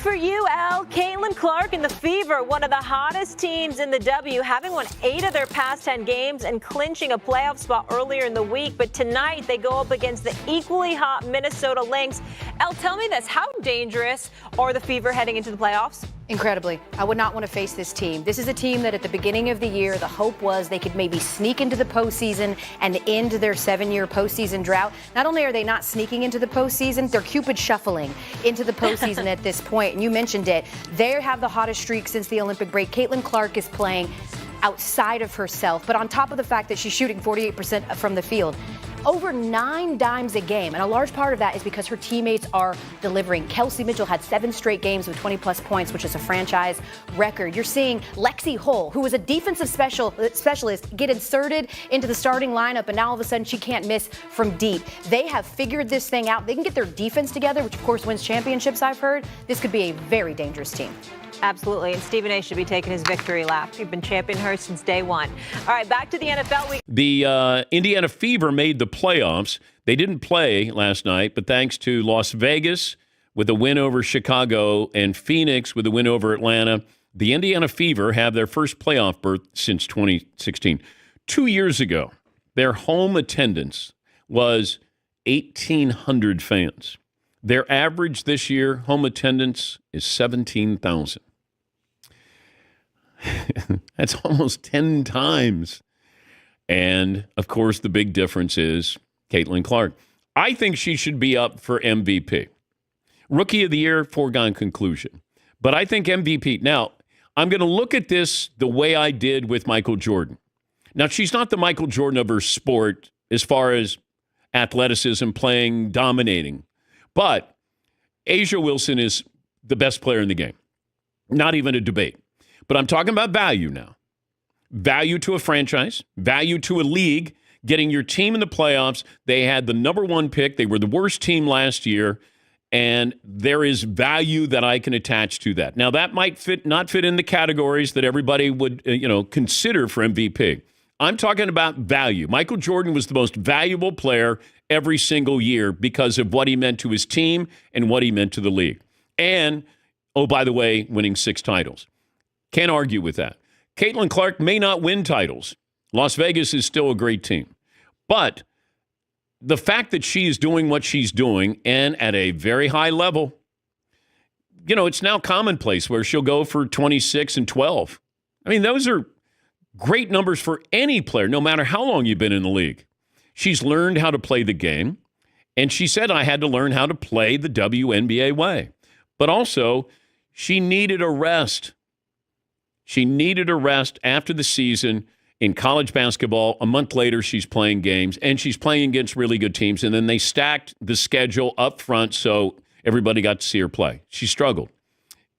for you, Al. Caitlin Clark and the Fever, one of the hottest teams in the W, having won 8 of their past 10 games and clinching a playoff spot earlier in the week. But tonight they go up against the equally hot Minnesota Lynx. Al, tell me this. How dangerous are the Fever heading into the playoffs? Incredibly. I would not want to face this team. This is a team that at the beginning of the year, the hope was they could maybe sneak into the postseason and end their 7-year postseason drought. Not only are they not sneaking into the postseason, they're Cupid shuffling into the postseason at this point. And you mentioned it. They have the hottest streak since the Olympic break. Caitlin Clark is playing outside of herself, but on top of the fact that she's shooting 48% from the field. Over 9 dimes a game, and a large part of that is because her teammates are delivering. Kelsey Mitchell had 7 straight games with 20-plus points, which is a franchise record. You're seeing Lexi Hull, who was a defensive specialist, get inserted into the starting lineup, and now all of a sudden she can't miss from deep. They have figured this thing out. They can get their defense together, which of course wins championships, I've heard. This could be a very dangerous team. Absolutely, and Stephen A. should be taking his victory lap. You've been championing her since day one. All right, back to the NFL. The Indiana Fever made the playoffs. They didn't play last night, but thanks to Las Vegas with a win over Chicago and Phoenix with a win over Atlanta, the Indiana Fever have their first playoff berth since 2016. 2 years ago, their home attendance was 1,800 fans. Their average this year, home attendance, is 17,000. That's almost 10 times. And, of course, the big difference is Caitlin Clark. I think she should be up for MVP. Rookie of the Year, foregone conclusion. But I think MVP. Now, I'm going to look at this the way I did with Michael Jordan. Now, she's not the Michael Jordan of her sport as far as athleticism, playing, dominating. But A'ja Wilson is the best player in the game. Not even a debate. But I'm talking about value now. Value to a franchise, value to a league, getting your team in the playoffs. They had the number 1 pick. They were the worst team last year. And there is value that I can attach to that. Now, that might not fit in the categories that everybody would consider for MVP. I'm talking about value. Michael Jordan was the most valuable player every single year because of what he meant to his team and what he meant to the league. And, oh, by the way, winning 6 titles. Can't argue with that. Caitlin Clark may not win titles. Las Vegas is still a great team. But the fact that she is doing what she's doing and at a very high level, it's now commonplace where she'll go for 26 and 12. I mean, those are great numbers for any player, no matter how long you've been in the league. She's learned how to play the game, and she said, I had to learn how to play the WNBA way. But also, she needed a rest. She needed a rest after the season in college basketball. A month later, she's playing games, and she's playing against really good teams, and then they stacked the schedule up front so everybody got to see her play. She struggled.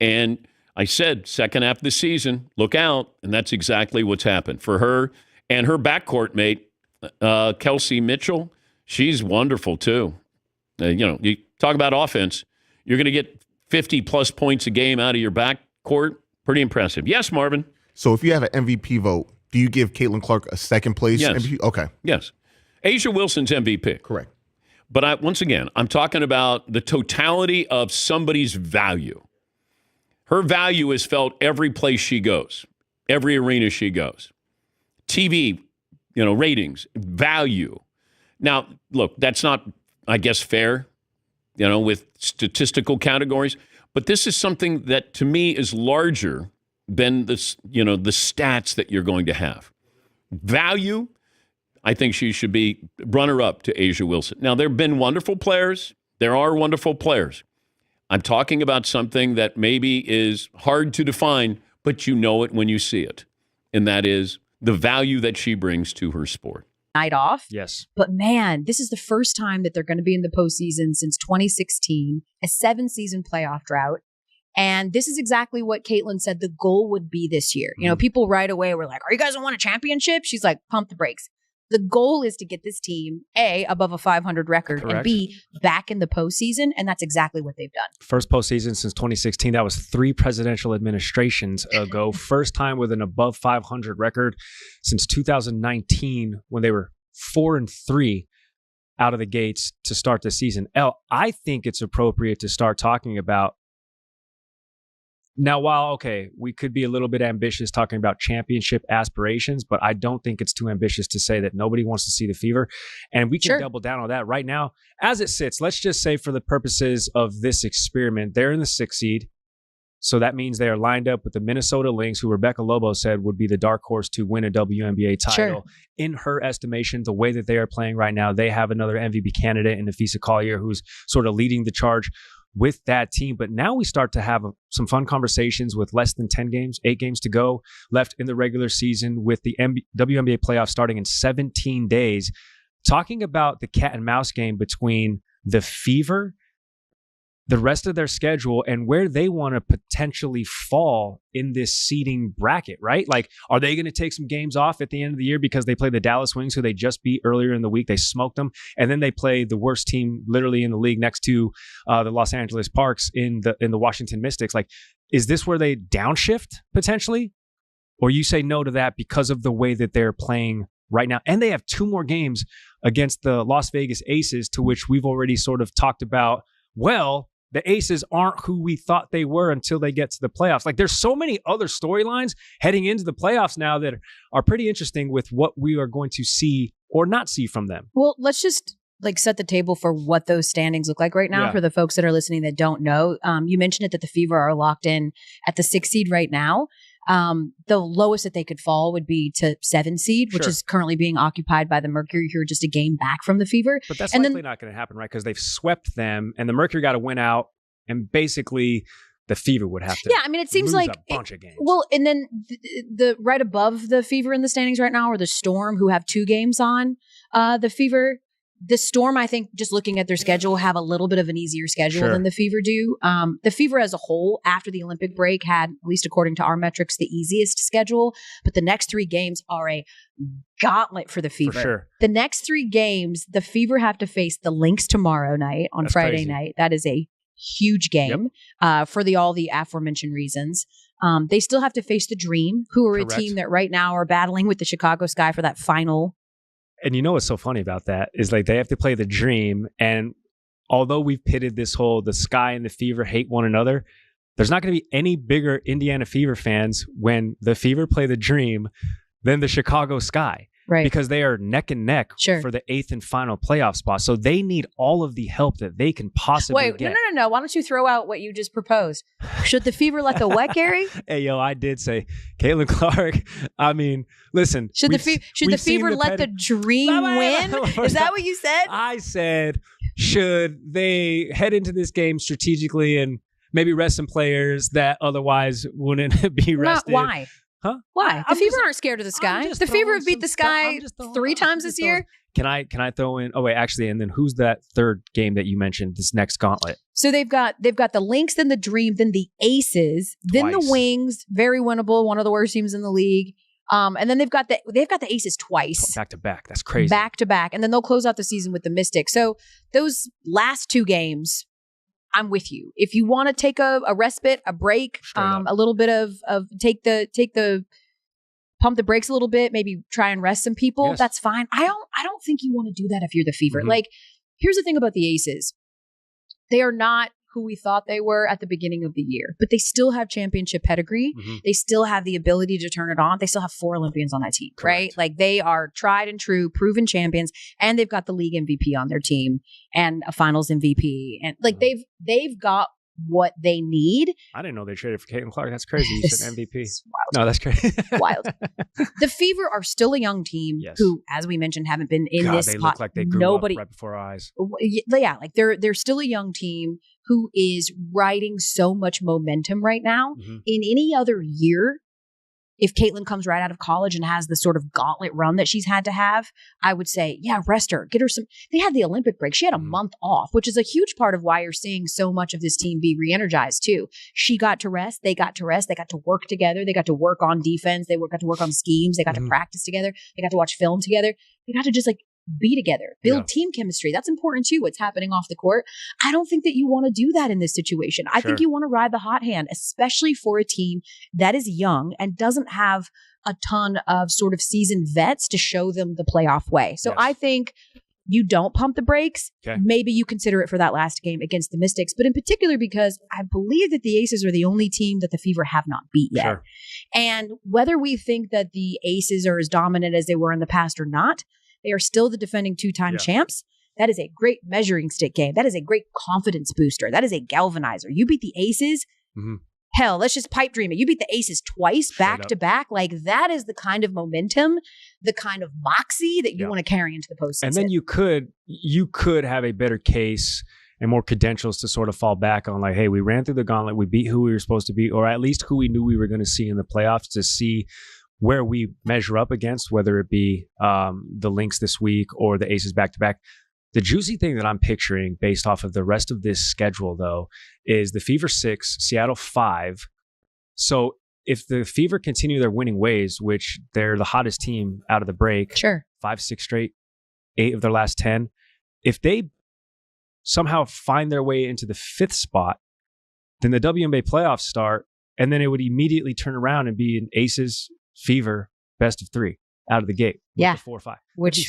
And I said, second half of the season, look out, and that's exactly what's happened for her and her backcourt mate, Kelsey Mitchell. She's wonderful, too. You talk about offense. You're going to get 50-plus points a game out of your backcourt. Pretty impressive. Yes, Marvin? So if you have an MVP vote, do you give Caitlin Clark a second place MVP? Okay. Yes. A'ja Wilson's MVP. Correct. But once again, I'm talking about the totality of somebody's value. Her value is felt every place she goes, every arena she goes. TV, ratings, value. Now, look, that's not, I guess, fair, with statistical categories. But this is something that, to me, is larger than this, the stats that you're going to have. Value, I think she should be runner-up to A'ja Wilson. Now, there have been wonderful players. There are wonderful players. I'm talking about something that maybe is hard to define, but you know it when you see it. And that is the value that she brings to her sport. Night off. Yes. But man, this is the first time that they're going to be in the postseason since 2016, a 7-season playoff drought. And this is exactly what Caitlin said the goal would be this year. People right away were like, are you guys going to win a championship? She's like, pump the brakes. The goal is to get this team, A, above a 500 record, Correct. and B, back in the postseason, and that's exactly what they've done. First postseason since 2016. That was 3 presidential administrations ago. First time with an above 500 record since 2019 when they were 4-3 out of the gates to start the season. I think it's appropriate to start talking about Now, while, we could be a little bit ambitious talking about championship aspirations, but I don't think it's too ambitious to say that nobody wants to see the Fever. And we can double down on that right now. As it sits, let's just say for the purposes of this experiment, they're in the 6th seed. So that means they are lined up with the Minnesota Lynx, who Rebecca Lobo said would be the dark horse to win a WNBA title. Sure. In her estimation, the way that they are playing right now, they have another MVP candidate in Nafisa Collier, who's sort of leading the charge with that team. But now we start to have some fun conversations with less than 10 games, 8 games to go left in the regular season, with the WNBA playoffs starting in 17 days. Talking about the cat and mouse game between the Fever, the rest of their schedule, and where they want to potentially fall in this seeding bracket, right? Like, are they going to take some games off at the end of the year because they play the Dallas Wings, who they just beat earlier in the week? They smoked them. And then they play the worst team literally in the league next to the Los Angeles Parks in the Washington Mystics. Like, is this where they downshift potentially? Or you say no to that because of the way that they're playing right now? And they have 2 more games against the Las Vegas Aces, to which we've already sort of talked about, well, the Aces aren't who we thought they were until they get to the playoffs. Like, there's so many other storylines heading into the playoffs now that are pretty interesting with what we are going to see or not see from them. Well, let's just set the table for what those standings look like right now for the folks that are listening that don't know. You mentioned it, that the Fever are locked in at the 6th seed right now. The lowest that they could fall would be to 7 seed, which is currently being occupied by the Mercury, who are just a game back from the Fever. But that's likely not going to happen, right? Because they've swept them, and the Mercury got to win out, and basically the Fever would have to. Yeah, I mean, it seems like a bunch of games. Well, and then the right above the Fever in the standings right now are the Storm, who have 2 games on the Fever. The Storm, I think, just looking at their schedule, have a little bit of an easier schedule than the Fever do. The Fever as a whole, after the Olympic break, had, at least according to our metrics, the easiest schedule. But the next 3 games are a gauntlet for the Fever. For sure. The next 3 games, the Fever have to face the Lynx tomorrow night on Friday night. That is a huge game for all the aforementioned reasons. They still have to face the Dream, who are a team that right now are battling with the Chicago Sky for that final. And you know what's so funny about that is, like, they have to play the Dream, and although we've pitted this whole the Sky and the Fever hate one another, there's not going to be any bigger Indiana Fever fans when the Fever play the Dream than the Chicago Sky. Right. Because they are neck and neck for the 8th and final playoff spot. So they need all of the help that they can possibly get. Wait, no. Why don't you throw out what you just proposed? Should the Fever let the wet, Gary? Hey, yo, I did say Caitlin Clark. I mean, listen. Should the Fever let the Dream win? Is that what you said? I said, should they head into this game strategically and maybe rest some players that otherwise wouldn't be rested? Why? Huh? Why? The Fever aren't scared of the Sky. The Fever have beat the Sky 3 times this year. Can I throw in? Oh wait, actually, and then who's that third game that you mentioned? This next gauntlet. So they've got the Lynx, then the Dream, then the Aces, then the Wings. Very winnable. One of the worst teams in the league. And then they've got the Aces twice, back to back. That's crazy. Back to back, and then they'll close out the season with the Mystics. So those last 2 games, I'm with you. If you want to take a respite, a break, a little bit of take the pump the brakes a little bit, maybe try and rest some people, that's fine. I don't think you want to do that if you're the Fever. Mm-hmm. Like, here's the thing about the Aces. They are not who we thought they were at the beginning of the year, but they still have championship pedigree. Mm-hmm. They still have the ability to turn it on. They still have 4 Olympians on that team, right? Like, they are tried and true, proven champions, and they've got the league MVP on their team and a finals MVP. And like, they've got what they need. I didn't know they traded for Caitlin Clark. That's crazy. You said MVP. No, that's crazy. Wild. The Fever are still a young team who, as we mentioned, haven't been in this spot. They look like they grew up right before our eyes. Yeah, like they're still a young team who is riding so much momentum right now. Mm-hmm. In any other year, if Caitlin comes right out of college and has the sort of gauntlet run that she's had to have, I would say, yeah, rest her. Get her some. They had the Olympic break. She had a month off, which is a huge part of why you're seeing so much of this team be re-energized too. She got to rest. They got to rest. They got to work together. They got to work on defense. They got to work on schemes. They got to practice together. They got to watch film together. They got to just be together, build team chemistry. That's important too, what's happening off the court. I don't think that you want to do that in this situation. I think you want to ride the hot hand, especially for a team that is young and doesn't have a ton of sort of seasoned vets to show them the playoff way. So I think you don't pump the brakes. Okay. Maybe you consider it for that last game against the Mystics, but in particular because I believe that the Aces are the only team that the Fever have not beat yet. Sure. And whether we think that the Aces are as dominant as they were in the past or not, they are still the defending two-time champs. That is a great measuring stick game. That is a great confidence booster. That is a galvanizer. You beat the Aces. Mm-hmm. Hell, let's just pipe dream it. You beat the Aces twice back to back. Like, that is the kind of momentum, the kind of moxie that you want to carry into the postseason. And then you could have a better case and more credentials to sort of fall back on, like, hey, we ran through the gauntlet, we beat who we were supposed to beat, or at least who we knew we were going to see in the playoffs, to see where we measure up against, whether it be the Lynx this week or the Aces back to back. The juicy thing that I'm picturing based off of the rest of this schedule, though, is the Fever 6, Seattle 5. So if the Fever continue their winning ways, which they're the hottest team out of the break, 5, 6 straight, 8 of their last 10, if they somehow find their way into the 5th spot, then the WNBA playoffs start, and then it would immediately turn around and be an Aces, Fever, best of 3 out of the gate. Yeah. 4-5. Which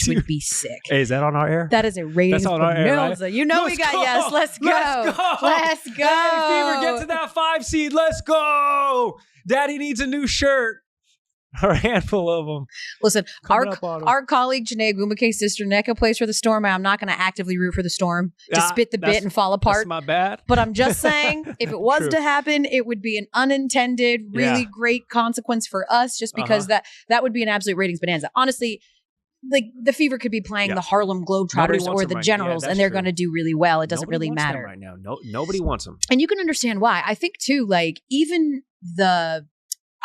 would be sick. Hey, is that on our air? That is a rating. That's on our air, right? You know we got yes. Let's go. Let's go. Hey, Fever, get to that 5 seed. Let's go. Daddy needs a new shirt. Or a handful of them. Listen, our colleague Janae Gumike's sister Neka plays for the Storm. I'm not going to actively root for the Storm to spit the bit and fall apart. That's my bad. But I'm just saying, if it was to happen, it would be an unintended, really great consequence for us, just because that would be an absolute ratings bonanza. Honestly, like, the Fever could be playing the Harlem Globetrotters or the Generals, and they're going to do really well. It doesn't really matter right now. Nobody wants them. And you can understand why. I think too, like, even the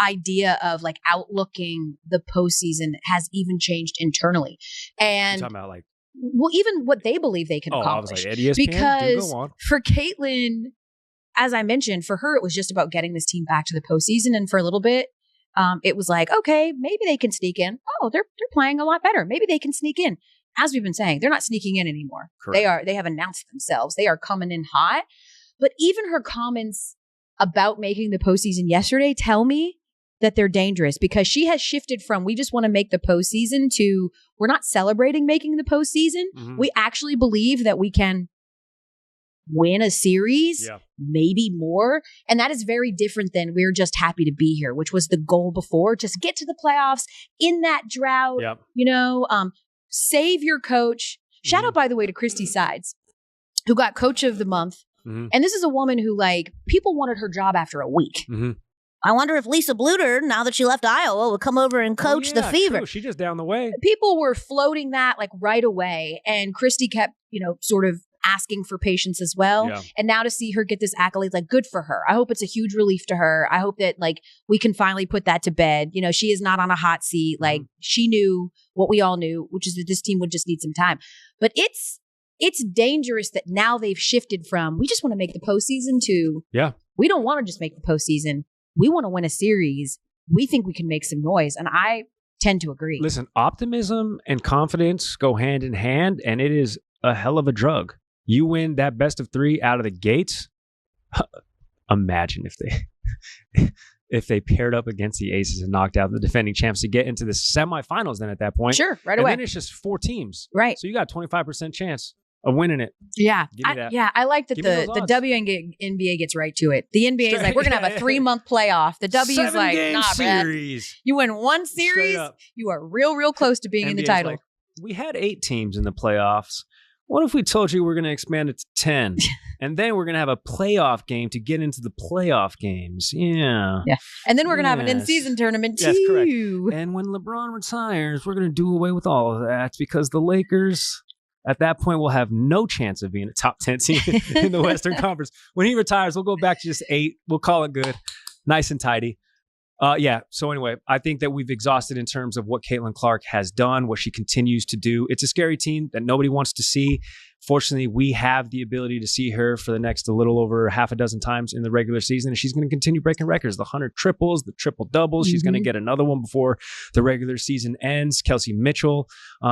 idea of like outlooking the postseason has even changed internally, and you're talking about, like, well, even what they believe they can accomplish. I was like, ESPN, because for Caitlin, as I mentioned, for her it was just about getting this team back to the postseason, and for a little bit, it was like, okay, maybe they can sneak in. Oh, they're playing a lot better. Maybe they can sneak in. As we've been saying, they're not sneaking in anymore. Correct. They have announced themselves. They are coming in hot. But even her comments about making the postseason yesterday tell me that they're dangerous, because she has shifted from, we just want to make the postseason, to, we're not celebrating making the postseason. Mm-hmm. We actually believe that we can win a series, maybe more. And that is very different than we're just happy to be here, which was the goal before. Just get to the playoffs in that drought, save your coach. Shout out, by the way, to Christy Sides, who got Coach of the Month. Mm-hmm. And this is a woman who, like, people wanted her job after a week. Mm-hmm. I wonder if Lisa Bluter, now that she left Iowa, would come over and coach the Fever. True. She just down the way. People were floating that like right away. And Christy kept, sort of asking for patience as well. Yeah. And now to see her get this accolade, like, good for her. I hope it's a huge relief to her. I hope that, like, we can finally put that to bed. She is not on a hot seat. Like, she knew what we all knew, which is that this team would just need some time. But it's dangerous that now they've shifted from, we just want to make the postseason, to, we don't want to just make the postseason. We want to win a series. We think we can make some noise. And I tend to agree. Listen, optimism and confidence go hand in hand, and it is a hell of a drug. You win that best of 3 out of the gates. Imagine if they paired up against the Aces and knocked out the defending champs to get into the semifinals. Then at that point, right away. And then it's just 4 teams, right? So you got a 25% chance of winning it. Yeah. I like that the WNBA gets right to it. The NBA is like, we're going to have a 3-month playoff. The W is like, nah, series. Brad. You win one series, you are real, real close to being in the title. Like, we had 8 teams in the playoffs. What if we told you we're going to expand it to 10? And then we're going to have a playoff game to get into the playoff games. Yeah. And then we're going to have an in-season tournament too. That's correct. And when LeBron retires, we're going to do away with all of that, because the Lakers, at that point, will have no chance of being a top 10 team in the Western Conference. When he retires, we'll go back to just 8. We'll call it good. Nice and tidy. So anyway, I think that we've exhausted in terms of what Caitlin Clark has done, what she continues to do. It's a scary team that nobody wants to see. Fortunately, we have the ability to see her for the next a little over half a dozen times in the regular season, and she's going to continue breaking records. The 100 triples, the triple doubles. She's going to get another one before the regular season ends. Kelsey Mitchell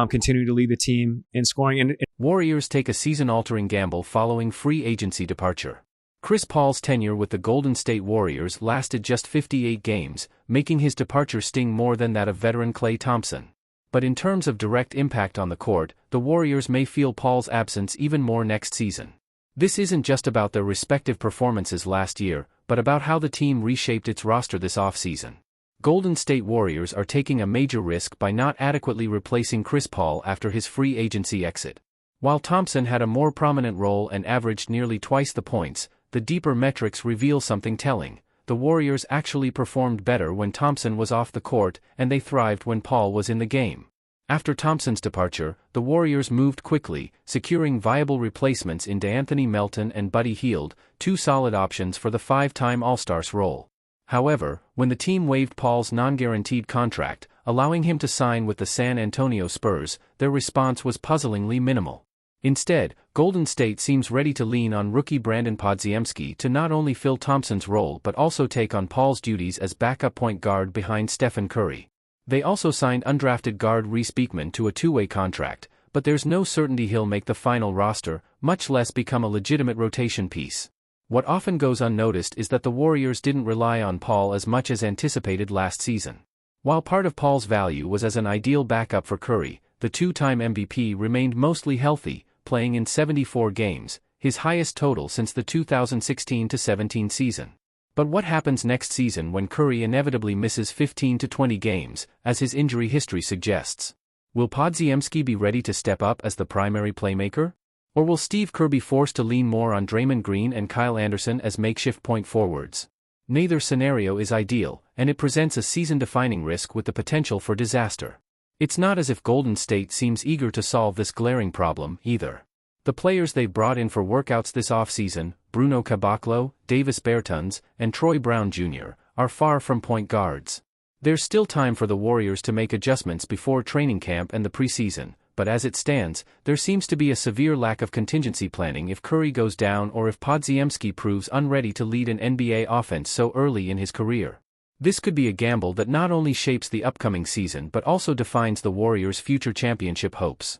continuing to lead the team in scoring. And Warriors take a season-altering gamble following free agency departure. Chris Paul's tenure with the Golden State Warriors lasted just 58 games, making his departure sting more than that of veteran Klay Thompson. But in terms of direct impact on the court, the Warriors may feel Paul's absence even more next season. This isn't just about their respective performances last year, but about how the team reshaped its roster this offseason. Golden State Warriors are taking a major risk by not adequately replacing Chris Paul after his free agency exit. While Thompson had a more prominent role and averaged nearly twice the points, the deeper metrics reveal something telling. The Warriors actually performed better when Thompson was off the court, and they thrived when Paul was in the game. After Thompson's departure, the Warriors moved quickly, securing viable replacements in DeAnthony Melton and Buddy Hield, two solid options for the five-time All-Stars role. However, when the team waived Paul's non-guaranteed contract, allowing him to sign with the San Antonio Spurs, their response was puzzlingly minimal. Instead, Golden State seems ready to lean on rookie Brandon Podziemski to not only fill Thompson's role but also take on Paul's duties as backup point guard behind Stephen Curry. They also signed undrafted guard Reese Beekman to a two-way contract, but there's no certainty he'll make the final roster, much less become a legitimate rotation piece. What often goes unnoticed is that the Warriors didn't rely on Paul as much as anticipated last season. While part of Paul's value was as an ideal backup for Curry, the two-time MVP remained mostly healthy, playing in 74 games, his highest total since the 2016-17 season. But what happens next season when Curry inevitably misses 15 to 20 games, as his injury history suggests? Will Podziemski be ready to step up as the primary playmaker? Or will Steve Kerr be forced to lean more on Draymond Green and Kyle Anderson as makeshift point forwards? Neither scenario is ideal, and it presents a season-defining risk with the potential for disaster. It's not as if Golden State seems eager to solve this glaring problem, either. The players they've brought in for workouts this offseason, Bruno Caboclo, Davis Bertans, and Troy Brown Jr., are far from point guards. There's still time for the Warriors to make adjustments before training camp and the preseason, but as it stands, there seems to be a severe lack of contingency planning if Curry goes down or if Podziemski proves unready to lead an NBA offense so early in his career. This could be a gamble that not only shapes the upcoming season but also defines the Warriors' future championship hopes.